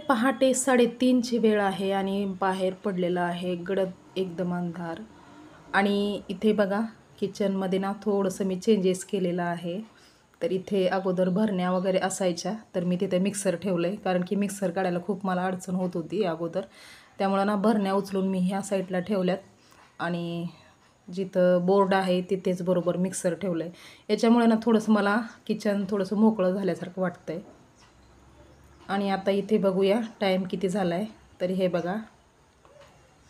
पहाटे 3:30ची वेळ आहे आणि बाहेर पडलेला आहे गडद एकदम अंधार. आणि इथे बघा किचनमध्ये ना थोडंसं मी चेंजेस केलेलं आहे. तर इथे अगोदर भरण्या वगैरे असायच्या, तर मी तिथे मिक्सर ठेवलं आहे, कारण की मिक्सर काढायला खूप मला अडचण होत होती अगोदर. त्यामुळं ना भरण्या उचलून मी ह्या साईडला ठेवल्यात आणि जिथं बोर्ड आहे तिथेच बरोबर मिक्सर ठेवलं आहे. याच्यामुळे ना थोडंसं मला किचन थोडंसं मोकळं झाल्यासारखं वाटतं आहे. आणि आता इथे बघूया टाईम किती झाला आहे. तर हे बघा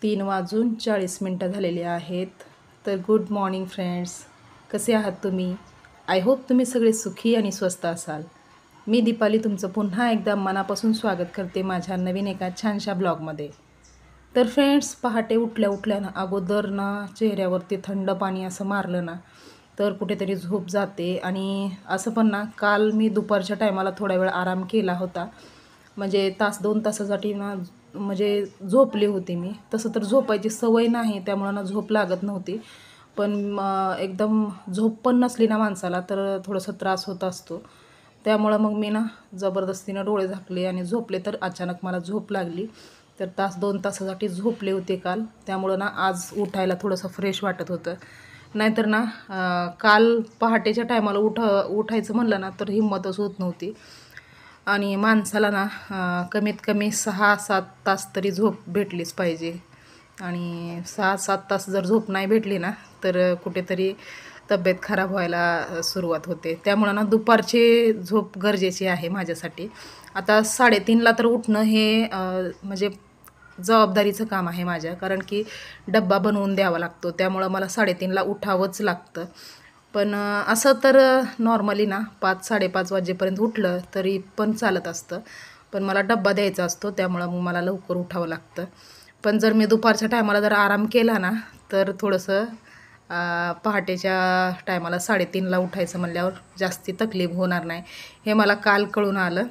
3:40 झालेले आहेत. तर गुड मॉर्निंग फ्रेंड्स, कसे आहात तुम्ही? आय होप तुम्ही सगळे सुखी आणि स्वस्त असाल. मी दीपाली तुमचं पुन्हा एकदा मनापासून स्वागत करते माझ्या नवीन एका छानशा ब्लॉगमध्ये. तर फ्रेंड्स, पहाटे उठल्या ना अगोदर ना चेहऱ्यावरती थंड पाणी असं मारलं ना तर कुठेतरी झोप जाते. आणि असं पण ना काल मी दुपारच्या टायमाला थोडा वेळ आराम केला होता, म्हणजे 1-2 तासासाठी ना म्हणजे झोपली होती मी. तसं तर झोपायची सवय नाही, त्यामुळं ना झोप लागत नव्हती. पण एकदम झोप पण नसली ना माणसाला तर थोडंसं त्रास होत असतो. त्यामुळं मग मी ना जबरदस्तीनं डोळे झाकले आणि झोपले, तर अचानक मला झोप लागली. तर 1-2 तासासाठी झोपले होते काल, त्यामुळं ना आज उठायला थोडंसं फ्रेश वाटत होतं. नाहीतर ना काल पहाटेच्या टायमाला उठायचं म्हणलं ना तर हिंमतच होत नव्हती. आणि माणसाला ना कमीत कमी 6-7 तास तरी झोप भेटलीच पाहिजे. आणि 6-7 तास जर झोप नाही भेटली ना तर कुठेतरी तब्येत खराब व्हायला सुरुवात होते. त्यामुळं ना दुपारची झोप गरजेची आहे माझ्यासाठी. आता 3:30ला तर उठणं हे म्हणजे जबाबदारीचं काम आहे माझ्या, कारण की डब्बा बनवून द्यावा लागतो. त्यामुळं मला 3:30ला उठावंच लागतं. पण असं तर नॉर्मली ना 5-5:30 वाजेपर्यंत उठलं तरी पण चालत असतं. पण मला डब्बा द्यायचा असतो, त्यामुळं मग मला लवकर उठावं लागतं. पण जर मी दुपारच्या टायमाला जर आराम केला ना तर थोडंसं पहाटेच्या टायमाला 3:30ला उठायचं म्हणल्यावर जास्ती तकलीफ होणार नाही, हे मला काल कळून आलं.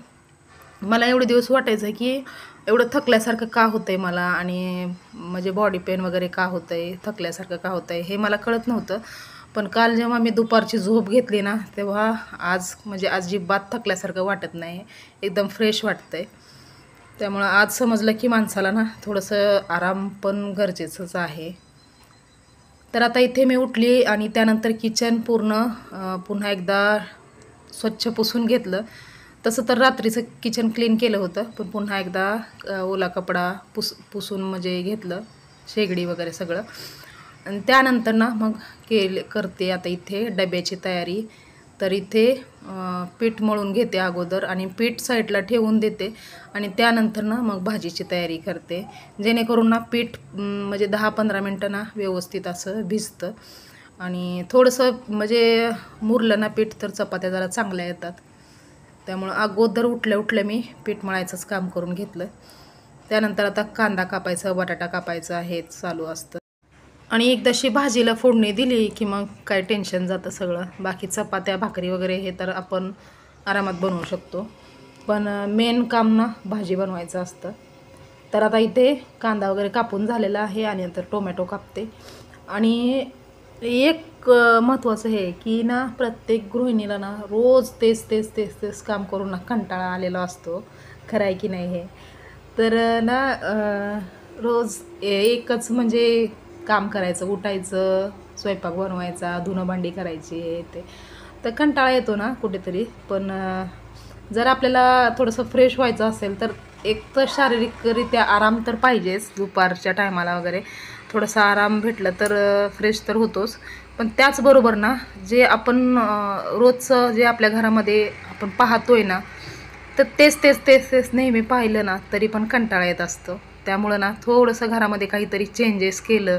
मला एवढे दिवस वाटायचं की एवढं थकल्यासारखं का होतं आहे मला, आणि म्हणजे बॉडी पेन वगैरे का होतं आहे, थकल्यासारखं का होतं आहे, हे मला कळत नव्हतं. पण काल जेव्हा मी दुपारची झोप घेतली ना तेव्हा आज म्हणजे अजिबात थकल्यासारखं वाटत नाही, एकदम फ्रेश वाटतं आहे. त्यामुळं आज समजलं की माणसाला ना थोडंसं आराम पण गरजेचंच आहे. तर आता इथे मी उठली आणि त्यानंतर किचन पूर्ण पुन्हा एकदा स्वच्छ पुसून घेतलं. तसं तर रात्रीचं किचन क्लीन केलं होतं, पण पुन्हा एकदा ओला कपडा पुसून म्हणजे घेतलं, शेगडी वगैरे सगळं. आणि त्यानंतर ना मग करते आता इथे डब्याची तयारी. तर इथे पीठ मळून घेते अगोदर आणि पीठ साईडला ठेवून देते आणि त्यानंतर ना मग भाजीची तयारी करते, जेणेकरून ना पीठ म्हणजे 10-15 मिनटं ना व्यवस्थित असं भिजतं. आणि थोडंसं म्हणजे मुरलं ना पीठ तर चपात्या जरा चांगल्या येतात. त्यामुळं अगोदर उठल्या मी पीठ मळायचंच काम करून घेतलं. त्यानंतर आता कांदा कापायचा, बटाटा कापायचा हे चालू असतं. आणि एकदाशी भाजीला फोडणी दिली की मग काय टेन्शन जातं सगळं. बाकी चपात्या भाकरी वगैरे हे तर आपण आरामात बनवू शकतो, पण मेन काम ना भाजी बनवायचं असतं. तर आता इथे कांदा वगैरे कापून झालेला आहे आणि नंतर टोमॅटो कापते. आणि एक महत्त्वाचं हे की ना प्रत्येक गृहिणीला ना रोज तेच काम करून ना कंटाळा आलेला असतो, खरं आहे की नाही हे. तर ना रोज एकच म्हणजे काम करायचं, उठायचं, स्वयंपाक बनवायचा, धुणं भांडी करायची हे ते, तर कंटाळा येतो ना कुठेतरी. पण जर आपल्याला थोडंसं फ्रेश व्हायचं असेल तर एक तर शारीरिकरित्या आराम तर पाहिजेच. दुपारच्या टायमाला वगैरे थोडासा आराम भेटला तर फ्रेश तर होतोच. पण त्याचबरोबर ना जे आपण रोजचं जे आपल्या घरामध्ये आपण पाहतोय ना तर तेच नेहमी पाहिलं ना तरी पण कंटाळा येत असतो. त्यामुळं ना थोडंसं घरामध्ये काहीतरी चेंजेस केलं,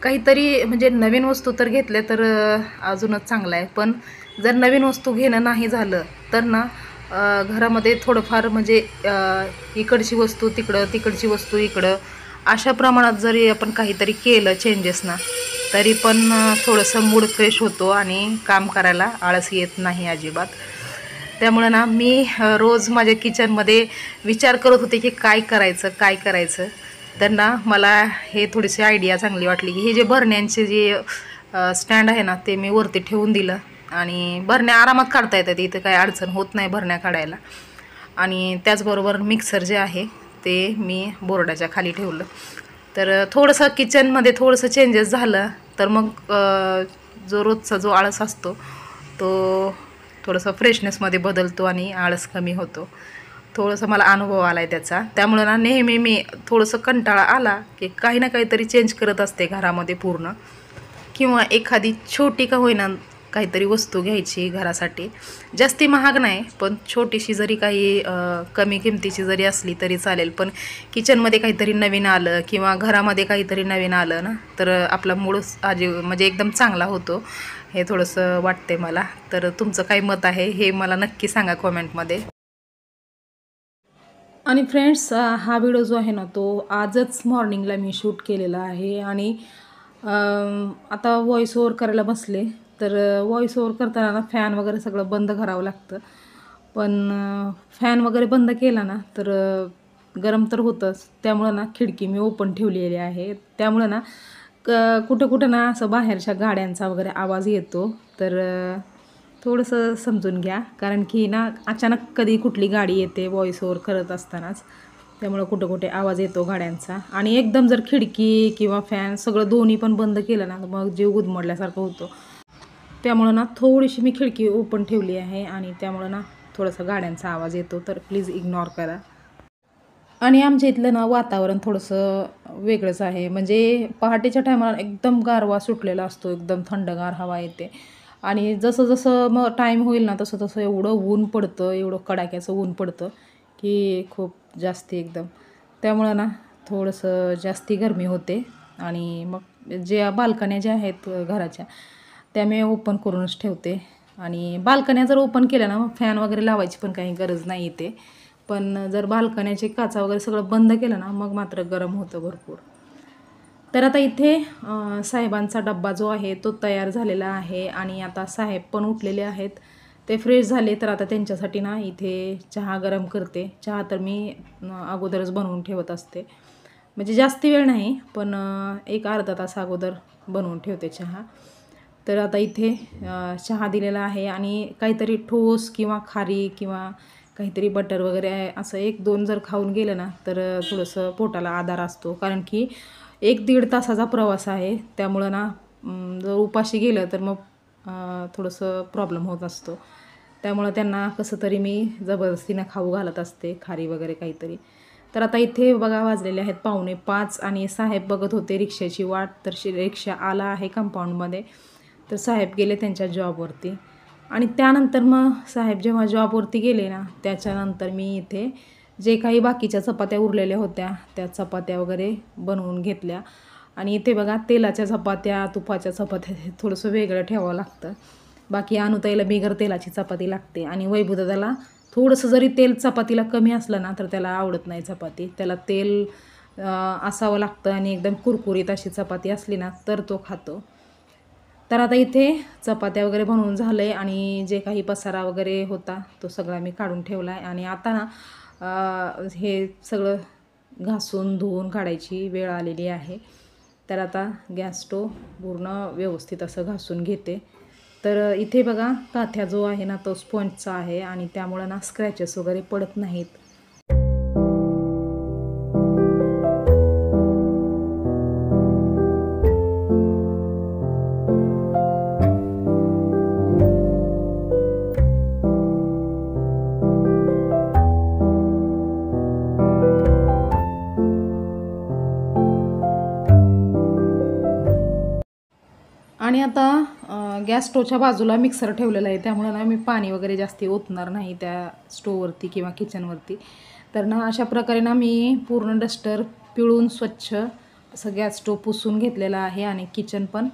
काहीतरी म्हणजे नवीन वस्तू तर घेतल्या तर अजूनच चांगलं आहे. पण जर नवीन वस्तू घेणं नाही झालं तर ना घरामध्ये थोडंफार म्हणजे इकडची वस्तू तिकडं, तिकडची वस्तू इकडं, अशा प्रमाणात जरी आपण काहीतरी केलं चेंजेस ना तरी पण थोडंसं मूड फ्रेश होतो आणि काम करायला आळस येत नाही अजिबात. त्यामुळं ना मी रोज माझ्या किचनमध्ये विचार करत होते की काय करायचं. तर ना मला हे थोडीशी आयडिया चांगली वाटली की हे जे भरण्यांचे जे स्टँड आहे ना ते मी वरती ठेवून दिलं. आणि भरण्या आरामात काढता येतात, इथं काही अडचण होत नाही भरण्या काढायला. आणि त्याचबरोबर मिक्सर जे आहे ते मी बोर्डाच्या खाली ठेवलं. तर थोडंसं किचनमध्ये थोडंसं चेंजेस झालं तर मग जो रोजचा जो आळस असतो तो थोडंसं फ्रेशनेसमध्ये बदलतो आणि आळस कमी होतो. थोडंसं मला अनुभव आला आहे त्याचा. त्यामुळं ना नेहमी मी थोडंसं कंटाळा आला की काही ना काहीतरी चेंज करत असते घरामध्ये पूर्ण, किंवा एखादी छोटी का होईना काहीतरी वस्तू घ्यायची घरासाठी. जास्ती महाग नाही, पण छोटीशी जरी काही कमी किमतीची जरी असली तरी चालेल, पण किचनमध्ये काहीतरी नवीन आलं किंवा घरामध्ये काहीतरी नवीन आलं ना तर आपला मूड म्हणजे एकदम चांगला होतो, हे थोडंसं वाटते मला. तर तुमचं काय मत आहे हे मला नक्की सांगा कॉमेंटमध्ये. आणि फ्रेंड्स, हा व्हिडिओ जो आहे ना तो आजच मॉर्निंगला मी शूट केलेला आहे आणि आता व्हॉईस ओव्हर करायला बसले. तर व्हॉईस ओव्हर करताना ना फॅन वगैरे सगळं बंद करावं लागतं, पण फॅन वगैरे बंद केला ना तर गरम तर होतंच. त्यामुळं ना खिडकी मी ओपन ठेवलेली आहे. त्यामुळं ना कुठं कुठं ना असं बाहेरच्या गाड्यांचा वगैरे आवाज येतो. तर थोडंसं समजून घ्या, कारण की ना अचानक कधी कुठली गाडी येते व्हॉईस ओव्हर करत असतानाच, त्यामुळं कुठं कुठे आवाज येतो गाड्यांचा. आणि एकदम जर खिडकी किंवा फॅन सगळं दोन्ही पण बंद केलं ना मग जीव गुदमडल्यासारखं होतो. त्यामुळं ना थोडीशी मी खिडकी ओपन ठेवली आहे आणि त्यामुळं ना थोडंसं गाड्यांचा आवाज येतो, तर प्लीज इग्नोर करा. आणि आमच्या इथलं ना वातावरण थोडंसं वेगळंच आहे. म्हणजे पहाटेच्या टायमाला एकदम गारवा सुटलेला असतो, एकदम थंडगार हवा येते. आणि जसं जसं मग टाईम होईल ना तसं तसं एवढं ऊन पडतं, एवढं कडाक्याचं ऊन पडतं की खूप जास्ती एकदम. त्यामुळं ना थोडंसं जास्ती गरमी होते. आणि मग ज्या बाल्कन्या ज्या आहेत घराच्या त्या मी ओपन करूनच ठेवते. आणि बाल्कन्या जर ओपन केल्या ना मग फॅन वगैरे लावायची पण काही गरज नाही येते. पण जर बाल्कन्याचे काचा वगैरे सगळं बंद केलं ना मग मात्र गरम होतं भरपूर. तर आता इथे साहेबांचा डब्बा जो आहे तो तयार झालेला आहे आणि आता साहेब पण उठलेले आहेत. ते फ्रेश झाले तर आता त्यांच्यासाठी ना इथे चहा गरम करते. चहा तर मी अगोदरच बनवून ठेवत असते, म्हणजे जास्त वेळ नाही, पण एक अर्धा तास अगोदर बनवून ठेवते चहा. तर आता इथे चहा दिलेला आहे आणि काहीतरी ठोस किंवा खारी किंवा काहीतरी बटर वगैरे असं 1-2 जर खाऊन गेलं ना तर थोडंसं पोटाला आधार असतो. कारण की 1-1.5 तासाचा प्रवास आहे. त्यामुळं ना जर उपाशी गेलं तर मग थोडंसं प्रॉब्लेम होत असतो. त्यामुळं त्यांना कसं तरी मी जबरदस्तीनं खाऊ घालत असते, खारी वगैरे काहीतरी. तर आता इथे बघा वाजलेले आहेत 4:45 आणि साहेब बघत होते रिक्षाची वाट. तर रिक्षा आला आहे कंपाऊंडमध्ये. तर साहेब गेले त्यांच्या जॉबवरती. आणि त्यानंतर मग साहेब जेव्हा जॉबवरती गेले ना त्याच्यानंतर मी इथे जे काही बाकीच्या चपात्या उरलेल्या होत्या त्या चपात्या वगैरे बनवून घेतल्या. आणि इथे बघा तेलाच्या चपात्या, तुपाच्या चपात्या थोडंसं वेगळं ठेवावं लागतं. बाकी अनुताईला बिगर तेलाची चपाती लागते आणि वैभवदादाला थोडंसं जरी तेल चपातीला कमी असलं ना तर त्याला आवडत नाही चपाती. त्याला तेल असावं लागतं आणि एकदम कुरकुरीत अशी चपाती असली ना तर तो खातो. तर आता इथे चपात्या वगैरे बनवून झालं आहे आणि जे काही पसारा वगैरे होता तो सगळा मी काढून ठेवला आहे. आणि आता ना हे सगळं घासून धुवून काढायची वेळ आलेली आहे. तर आता गॅस स्टोव पूर्ण व्यवस्थित असं घासून घेते. तर इथे बघा काथ्या जो आहे ना तो स्पॉन्जचा आहे आणि त्यामुळं ना स्क्रॅचेस वगैरे पडत नाहीत. आणि आता गॅस स्टोवच्या बाजूला मिक्सर ठेवलेला आहे. त्यामुळे ना मी पाणी वगैरे जास्ती ओतणार नाही त्या स्टोववरती किंवा किचनवरती. तर ना अशा प्रकारे ना मी पूर्ण डस्टर पिळून स्वच्छ असं गॅस स्टोव पुसून घेतलेला आहे आणि किचन पण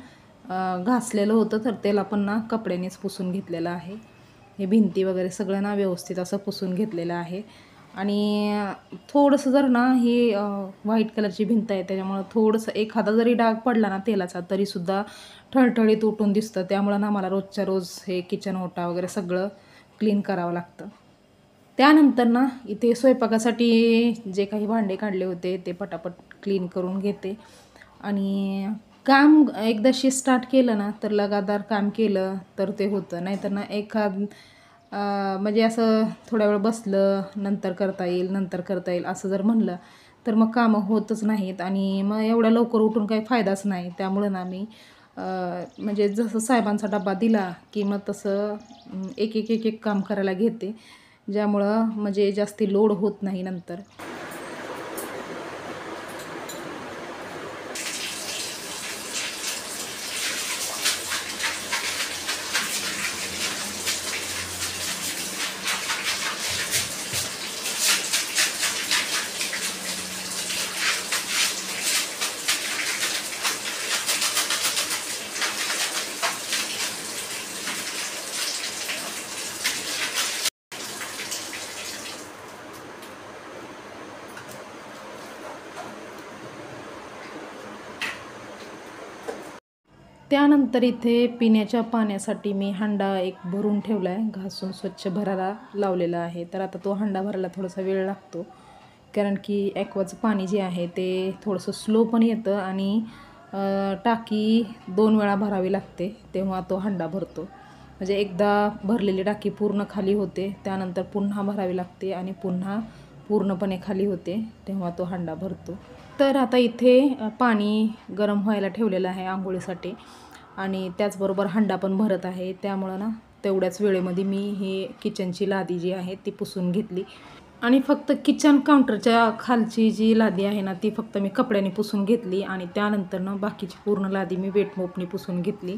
घासलेलं होतं तर त्याला पण ना कपड्यानेच पुसून घेतलेलं आहे. हे भिंती वगैरे सगळं ना व्यवस्थित असं पुसून घेतलेलं आहे. आणि थोडंसं जर ना ही व्हाईट कलरची भिंत आहे त्याच्यामुळं थोडंसं एखादा जरी डाग पडला ना तेलाचा तरीसुद्धा ठळठळीत उठून दिसतं. त्यामुळं ना मला रोजच्या रोज हे किचन ओटा वगैरे सगळं क्लीन करावं लागतं. त्यानंतर ना इथे स्वयंपाकासाठी जे काही भांडे काढले होते ते पटापट क्लीन करून घेते. आणि काम एकदाशी स्टार्ट केलं ना तर लगातार काम केलं तर ते होतं. नाहीतर ना म्हणजे असं थोड्या वेळ बसलं नंतर करता येईल असं जर म्हणलं तर मग कामं होतच नाहीत आणि मग एवढ्या लवकर उठून काही फायदाच नाही. त्यामुळं ना मी म्हणजे जसं साहेबांचा डबा दिला की मग तसं एक काम करायला घेते, ज्यामुळं म्हणजे जास्ती लोड होत नाही नंतर. त्यानंतर इथे पिण्याच्या पाण्यासाठी मी हंडा एक भरून ठेवला आहे, घासून स्वच्छ भरायला लावलेला आहे. तर आता तो हंडा भरायला थोडासा वेळ लागतो, कारण की ॲक्वाचं पाणी जे आहे ते थोडंसं स्लो पण येतं आणि टाकी 2 वेळा भरावी लागते, तेव्हा तो हंडा भरतो. म्हणजे एकदा भरलेली टाकी पूर्ण खाली होते, त्यानंतर पुन्हा भरावी लागते आणि पुन्हा पूर्णपणे खाली होते, तेव्हा तो हंडा भरतो. तर आता इथे पाणी गरम व्हायला ठेवलेलं आहे आंघोळीसाठी आणि त्याचबरोबर हंडा पण भरत आहे. त्यामुळं ना तेवढ्याच वेळेमध्ये मी हे किचनची लादी जी आहे ती पुसून घेतली आणि फक्त किचन काउंटरच्या खालची जी लादी आहे ना ती फक्त मी कपड्याने पुसून घेतली आणि त्यानंतर ना बाकीची पूर्ण लादी मी वेट मोपनी पुसून घेतली.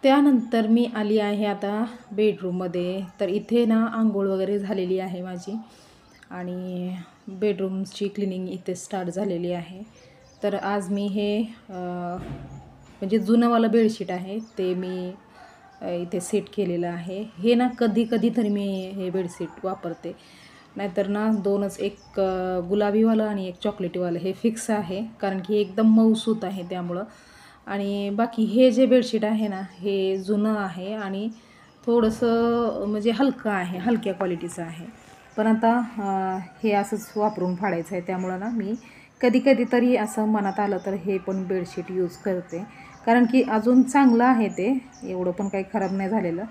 त्यानंतर मी आली आहे आता बेडरूममध्ये. तर इथे ना आंघोळ वगैरे झालेली आहे माझी आणि बेडरूमची क्लिनिंग इथे स्टार्ट झालेली आहे. तर आज मी हे म्हणजे जुनंवालं बेडशीट आहे ते मी इथे सेट केलेलं आहे. हे ना कधी तरी मी हे बेडशीट वापरते, नाहीतर ना दोनच, एक गुलाबीवालं आणि एक चॉकलेटीवालं हे फिक्स आहे, कारण की एकदम मऊसूत आहे त्यामुळं. आणि बाकी हे जे बेडशीट आहे ना हे जुनं आहे आणि थोडंसं म्हणजे हलकं आहे, हलक्या क्वालिटीचं आहे. पण आता हे असंच वापरून फाडायचं आहे, त्यामुळं ना मी कधी तरी असं मनात आलं तर हे पण बेडशीट यूज करते, कारण की अजून चांगलं आहे ते, एवढं पण काही खराब नाही झालेलं.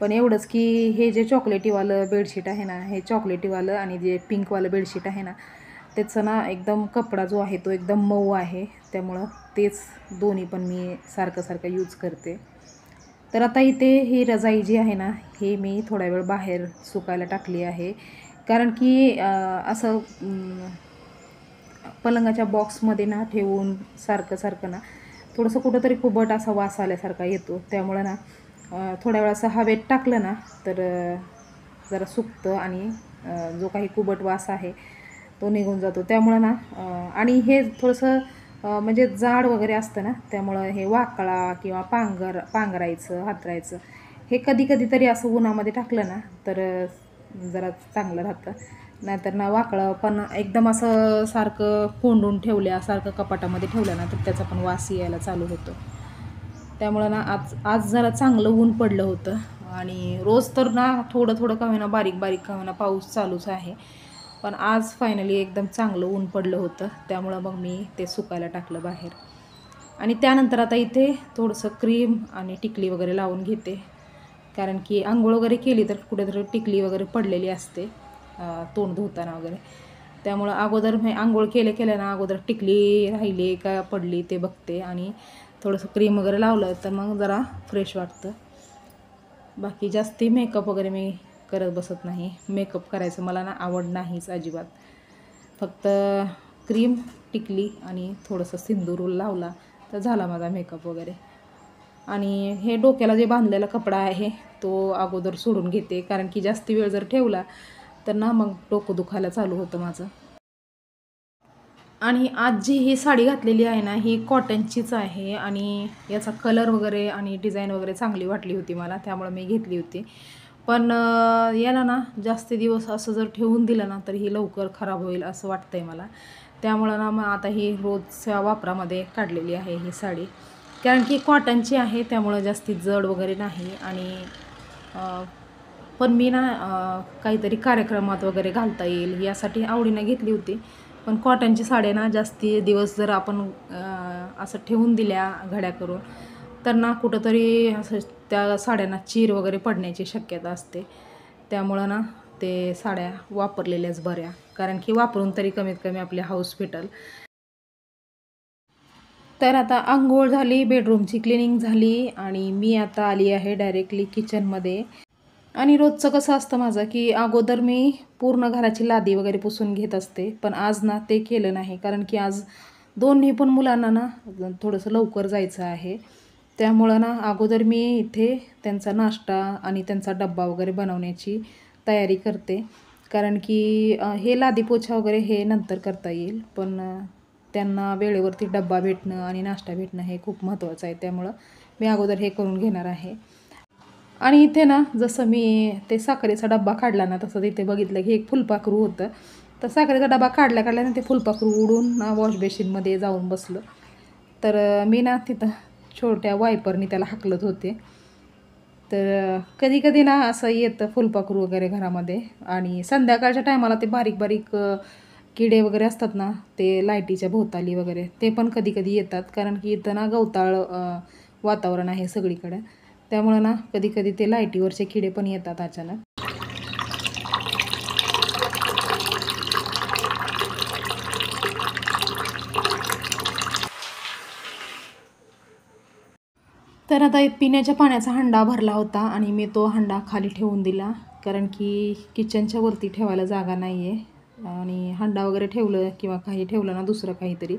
पण एवढंच की हे जे चॉकलेटीवालं बेडशीट आहे ना, हे चॉकलेटीवालं आणि जे पिंकवालं बेडशीट आहे ना त्याचं ना एकदम कपडा जो आहे तो एकदम मऊ आहे, त्यामुळं तेच दोन्ही पण मी सारखं यूज करते. तर आता इथे ही रजाई जी आहे ना हे मी थोडा वेळ बाहेर सुकायला टाकली आहे, कारण की असं पलंगाच्या बॉक्समध्ये ना ठेवून सारखं ना थोडंसं कुठंतरी कुबट असा वास आल्यासारखा येतो. त्यामुळं ना थोड्या वेळ असं हवेत टाकलं ना तर जरा सुकतं आणि जो काही कुबट वास आहे तो निघून जातो. त्यामुळं ना आणि हे थोडंसं म्हणजे जाड वगैरे असतं ना, त्यामुळं हे वाकळा किंवा पांघरायचं हातरायचं हे कधी तरी असं उन्हामध्ये टाकलं ना तर जरा चांगलं राहतं. नाहीतर ना वाकळं पण एकदम असं सारखं कोंडून ठेवल्यासारखं कपाटामध्ये ठेवलं ना तर त्याचा पण वास यायला चालू होतो. त्यामुळं ना आज जरा चांगलं ऊन पडलं होतं आणि रोज तर ना थोडं का होईना, बारीक का होईना पाऊस चालूच आहे, पण आज फायनली एकदम चांगलं ऊन पडलं होतं. त्यामुळं मग मी ते सुकायला टाकलं बाहेर. आणि त्यानंतर आता इथे थोडंसं क्रीम आणि टिकली वगैरे लावून घेते, कारण की आंघोळ वगैरे केली तर कुठेतरी टिकली वगैरे पडलेली असते तोंड धुताना वगैरे. त्यामुळं अगोदर मी आंघोळ केल्या ना अगोदर टिकली राहिली का पडली ते बघते आणि थोडंसं क्रीम वगैरे लावलं तर मग जरा फ्रेश वाटतं. बाकी जास्ती मेकअप वगैरे मी करत बसत नाही. मेकअप करायचं मला ना आवड नाहीच अजिबात. फक्त क्रीम, टिकली आणि थोडंसं सिंदूर लावला तर झाला माझा मेकअप वगैरे. आणि हे डोक्याला जे बांधलेला कपडा आहे तो अगोदर सोडून घेते, कारण की जास्ती वेळ जर ठेवला तर ना मग डोकं दुखायला चालू होतं माझं. आणि आज जी ही साडी घातलेली आहे ना ही कॉटनचीच आहे आणि याचा कलर वगैरे आणि डिझाईन वगैरे चांगली वाटली होती मला, त्यामुळे मी घेतली होती. पण याला ना जास्त दिवस असं जर ठेवून दिलं ना तर ही लवकर खराब होईल असं वाटतं आहे मला. त्यामुळं ना मग आता ही रोजच्या वापरामध्ये काढलेली आहे ही साडी, कारण की कॉटनची आहे त्यामुळं जास्ती जड वगैरे नाही. आणि पण मी ना काहीतरी कार्यक्रमात वगैरे घालता येईल यासाठी आवडीनं घेतली होती. पण कॉटनची साड्या ना जास्ती दिवस जर आपण असं ठेवून दिल्या घड्या करून तर ना कुठंतरी असं त्या साड्यांना चीर वगैरे पडण्याची शक्यता असते. त्यामुळं ना ते साड्या वापरलेल्याच बऱ्या, कारण की वापरून तरी कमीत कमी आपली हाऊस फिटल. तर आता अंघोळ झाली, बेडरूमची क्लिनिंग झाली आणि मी आता आली आहे डायरेक्टली किचनमध्ये. आणि रोजचं कसं असतं माझं, की अगोदर मी पूर्ण घराची लादी वगैरे पुसून घेत असते. पण आज ना ते केलं नाही, कारण की आज दोन्ही पण मुलांना ना थोडंसं लवकर जायचं आहे. त्यामुळं ना अगोदर मी इथे त्यांचा नाश्ता आणि त्यांचा डब्बा वगैरे बनवण्याची तयारी करते. कारण की हे लादी पोछा वगैरे हे नंतर करता येईल. पण त्यांना वेळेवरती डब्बा भेटणं आणि नाश्ता भेटणं हे खूप महत्त्वाचं आहे. त्यामुळं मी अगोदर हे करून घेणार आहे. आणि इथे ना जसं मी ते साखरेचा डब्बा काढला ना, तसं तिथे बघितलं की एक फुलपाखरू होतं. तर साखरेचा डबा काढल्या ना ते फुलपाखरू उडून ना वॉश बेसिनमध्ये जाऊन बसलं. तर मी ना तिथं छोट्या वायपरनी त्याला हाकलत होते. तर कधी-कधी ना असं येतं फुलपाखरू वगैरे घरामध्ये. आणि संध्याकाळच्या टायमाला ते बारीक-बारीक किडे वगैरे असतात ना, ते लाईटीच्या भोवताली वगैरे, ते पण कधी-कधी येतात. कारण की इथं ना गवताळ वातावरण आहे सगळीकडे. त्यामुळं ना कधी-कधी ते लाईटीवरचे किडे पण येतात अचानक. तर आता पिण्याच्या पाण्याचा हंडा भरला होता आणि मी तो हंडा खाली ठेवून दिला, कारण की किचनच्या वरती ठेवायला जागा नाही आहे. आणि हंडा वगैरे ठेवलं किंवा काही ठेवलं ना दुसरं काहीतरी,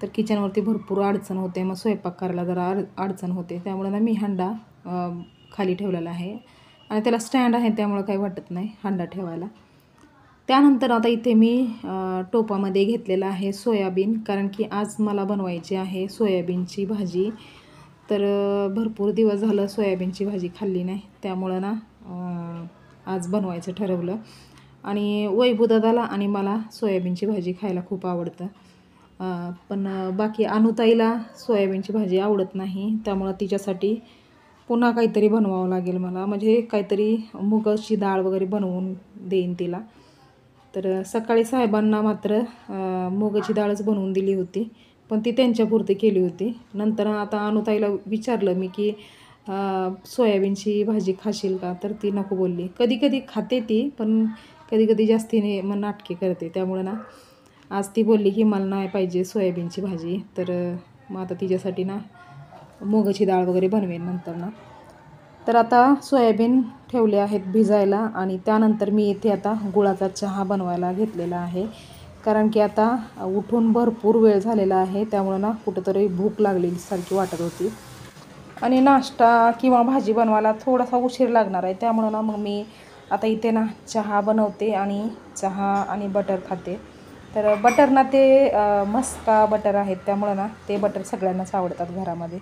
तर किचनवरती भरपूर अडचण होते. मग स्वयंपाक करायला जरा अडचण होते. त्यामुळे ना मी हंडा खाली ठेवलेला आहे आणि त्याला स्टँड आहे, त्यामुळं काही वाटत नाही हंडा ठेवायला. त्यानंतर आता इथे मी टोपामध्ये घेतलेलं आहे सोयाबीन, कारण की आज मला बनवायची आहे सोयाबीनची भाजी. तर भरपूर दिवस झालं सोयाबीनची भाजी खाल्ली नाही, त्यामुळं ना आज बनवायचं ठरवलं. आणि वैभवदादाला आणि मला सोयाबीनची भाजी खायला खूप आवडतं. पण बाकी अनुताईला सोयाबीनची भाजी आवडत नाही, त्यामुळं तिच्यासाठी पुन्हा काहीतरी बनवावं लागेल मला. म्हणजे काहीतरी मुगाची डाळ वगैरे बनवून देईन तिला. तर सकाळी साहेबांना मात्र मुगाची डाळच बनवून दिली होती, पण ती त्यांच्यापुरती केली होती. नंतर आता अनुताईला विचारलं मी की सोयाबीनची भाजी खाशील का? तर ती नको बोलली. कधी-कधी खाते ती, पण कधी-कधी जास्तीने मग नाटके करते. त्यामुळं ना आज ती बोलली की मला नाही पाहिजे सोयाबीनची भाजी. तर मग आता तिच्यासाठी ना मुगाची डाळ वगैरे बनवेन नंतर ना. तर आता सोयाबीन ठेवले आहेत भिजायला आणि त्यानंतर मी इथे आता गुळाचा चहा बनवायला घेतलेला आहे. कारण की आता उठून भरपूर वेळ झालेला आहे, त्यामुळं ना कुठंतरी भूक लागलेली वाटत होती. आणि नाश्ता किंवा भाजी बनवायला थोडासा उशीर लागणार आहे, त्यामुळं ना मग मी आता इथे ना चहा बनवते आणि चहा आणि बटर खाते. तर बटर ना ते मस्का बटर आहेत, त्यामुळं ना ते बटर सगळ्यांनाच आवडतात घरामध्ये.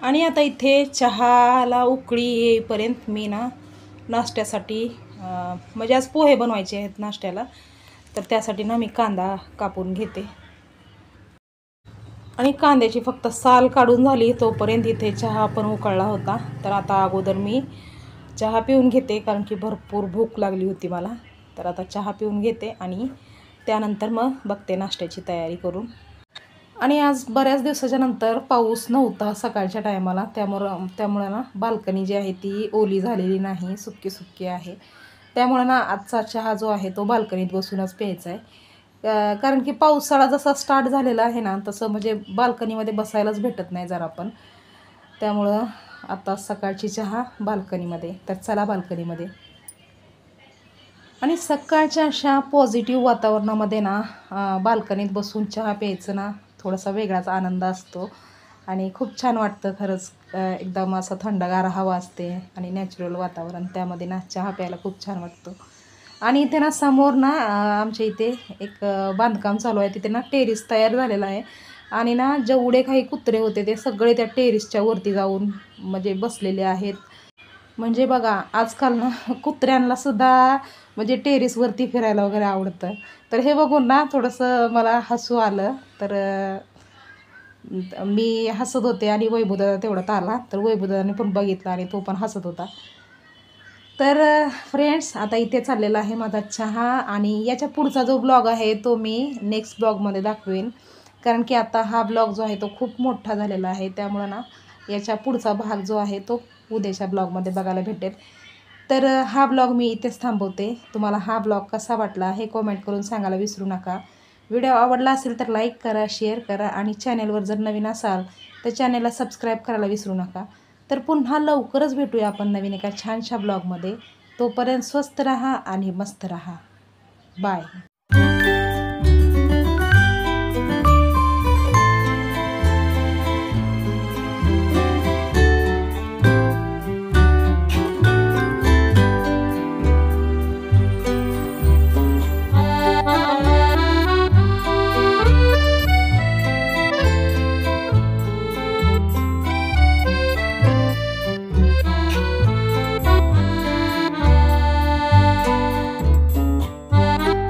आणि आता इथे चहाला उकळी येईपर्यंत मी ना नाश्त्यासाठी म्हणजे आज पोहे बनवायचे आहेत नाश्त्याला, तर त्यासाठी ना मी कांदा कापून घेते. आणि कांद्याची फक्त साल काढून झाली तोपर्यंत इथे चहा पण उकळला होता. तर आता अगोदर मी चहा पिऊन घेते, कारण की भरपूर भूक लागली होती मला. तर आता चहा पिऊन घेते आणि त्यानंतर मग बघते नाश्त्याची तयारी करून. आणि आज बऱ्याच दिवसाच्या नंतर पाऊस नव्हता सकाळच्या टायमाला, त्यामुळं ना बाल्कनी जी आहे ती ओली झालेली नाही, सुकी सुकी आहे. त्यामुळं ना आजचा चहा जो आहे तो बाल्कनीत बसूनच प्यायचा आहे. कारण की पावसाळा जसा स्टार्ट झालेला आहे ना, तसं म्हणजे बाल्कनीमध्ये बसायलाच भेटत नाही जरा पण. त्यामुळं आता सकाळची चहा बाल्कनीमध्ये. तर चला बाल्कनीमध्ये. आणि सकाळच्या अशा पॉझिटिव्ह वातावरणामध्ये ना बाल्कनीत बसून चहा प्यायचं ना थोडासा वेगळाच आनंद असतो. आणि खूप छान वाटतं खरंच. एकदम असं थंडगार हवा असते आणि नॅचरल वातावरण, त्यामध्ये ना चहा प्यायला खूप छान वाटतं. आणि इथे ना समोर ना आमच्या इथे एक बांधकाम चालू आहे. तिथे ना टेरेस तयार झालेला आहे आणि ना जेवढे काही कुत्रे होते ते सगळे त्या टेरेसच्या वरती जाऊन म्हणजे बसलेले आहेत. म्हणजे बघा आजकाल ना कुत्र्यांना सुद्धा म्हणजे टेरेसवरती फिरायला वगैरे आवडतं. तर हे बघून ना थोडंसं मला हसू आलं. तर मी हसत होते आणि वैभवदादा तेवढ्यात आला. तर वैभवदादाने पण बघितलं आणि तो पण हसत होता. तर फ्रेंड्स, आता इथे चाललेला आहे माझा चहा आणि याच्या पुढचा जो ब्लॉग आहे तो मी नेक्स्ट ब्लॉगमध्ये दाखवेन. कारण की आता हा ब्लॉग जो आहे तो खूप मोठा झालेला आहे. त्यामुळं ना याच्या पुढचा भाग जो आहे तो उद्याच्या ब्लॉगमध्ये बघायला भेटेल. तर हा ब्लॉग मी इथेच थांबवते. तुम्हाला हा ब्लॉग कसा वाटला हे कमेंट करून सांगायला विसरू नका. व्हिडिओ आवडला असेल तर लाईक करा, शेअर करा आणि चॅनेलवर जर नवीन असाल तर चॅनेलला सबस्क्राईब करायला विसरू नका. तर पुन्हा लवकरच भेटूया आपण नवीन एका छानशा ब्लॉगमध्ये. तोपर्यंत स्वस्त राहा आणि मस्त राहा. बाय.